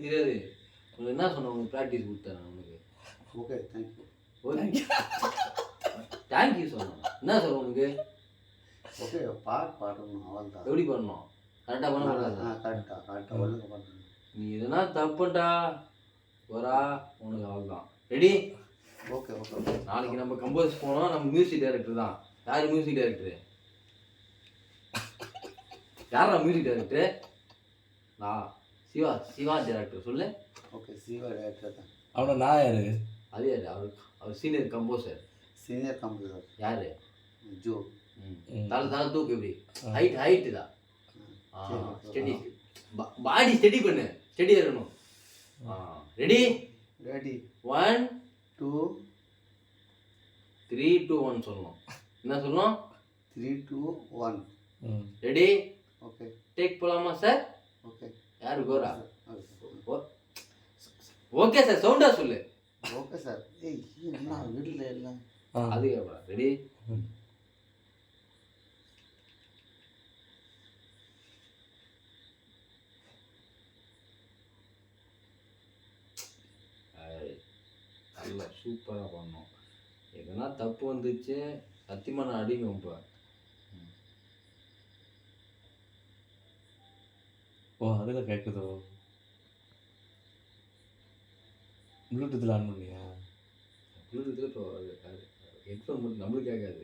தெரியாது. உனக்கு என்ன சொன்னேன்? உனக்கு ப்ராக்டிஸ் கொடுத்தேன் நான் உனக்கு. Okay thank you. ஓகே தேங்க்யூ சொன்னேன். என்ன சொல்ல உனக்கு? ஓகே பாட்டு பாடணும் அவ்வளோதான். எப்படி பண்ணணும்? கரெக்டாக பண்ண மாட்டாங்க. கரெக்டாக ஒழுங்கு பண்ணணும். நீ எதுனா தப்புண்டா வரா உனக்கு அவ்வளோதான். ரெடி? Okay okay okay. நாளைக்கு நம்ம கம்போஸ் போனோம். நம்ம மியூசிக் டைரக்டர் தான். யார் மியூசிக் டைரக்டரு? யாரா மியூசிக் டைரக்டரு? நான் சிவா. சிவா டைரக்டர் சொல்லு. ஓகே சிவா டைரக்டர் தான். அவனை நான் யாரு? அது யார்? அவர் சீனியர் கம்போசர். சீனியர் கம்போசர் யாரு? ஜோ. தலை தூக்கு எப்படி? ஹைட்டு தான். ஸ்டெடி. பாடி ஸ்டெடி பண்ணு. ஸ்டெடி இருக்கணும். ரெடி? ரெடி. 1 2 3 2 1 சொல்லணும். என்ன சொல்லணும்? 3 2 1. ரெடி? ஓகே. டேக் போலாமா சார்? ஓகே. யாரு கோரா? Okay sir. சவுண்டா சொல்லு. Okay sir. ஏய் என்ன வீட்ல எல்லாம் அது கேப்பா. ரெடி? நல்லா சூப்பராக பண்ணோம். எதனா தப்பு வந்துச்சு சத்தியமாக நான் அடிக்கும் இப்போ. ஓ அதில் கேட்குதோ? ப்ளூடூத்தில் ஆன் பண்ணியா? ப்ளூடூத்தில் இப்போ ஹெட்ஃபோன் மட்டும் நம்மளுக்கு கேட்காது.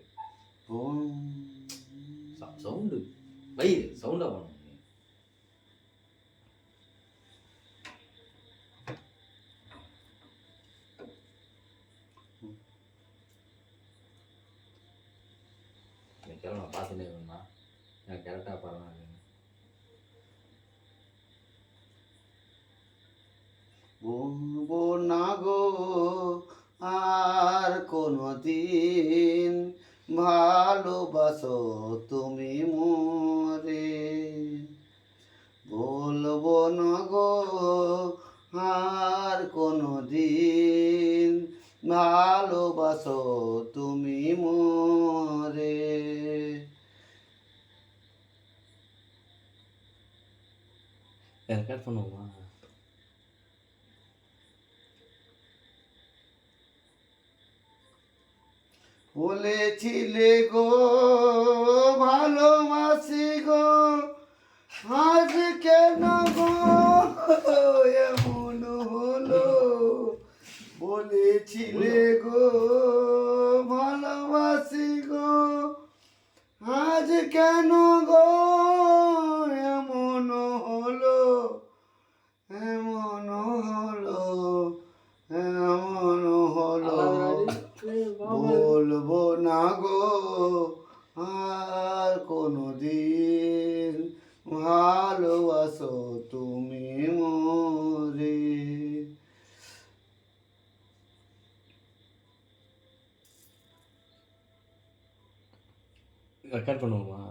சவுண்டு வை சவுண்டாக பண்ணணும். நான் பார்த்துட்டே இருக்கேன்னா நான் கரெக்டாக பரவாயில்ல. বলবো না গো আর কোনোদিন ভালোবাসো তুমি মোরে, বলবো না গো আর কোনোদিন ভালোবাসো তুমি মোরে। ரெக்கார்ட் பண்ணுவோமா? বলেছিলে গো ভালোবাসি গো, আজ কেন গো এমন হলো। বলেছিলে গো ভালোবাসি গো, আজ কেন গো এমন হলো, এমন হলো, এমন হলো। বলবো না গো আর কোনোদিন ভালোবাসো তুমি মোরে। ரெக்கார்ட் பண்ணுவோமா?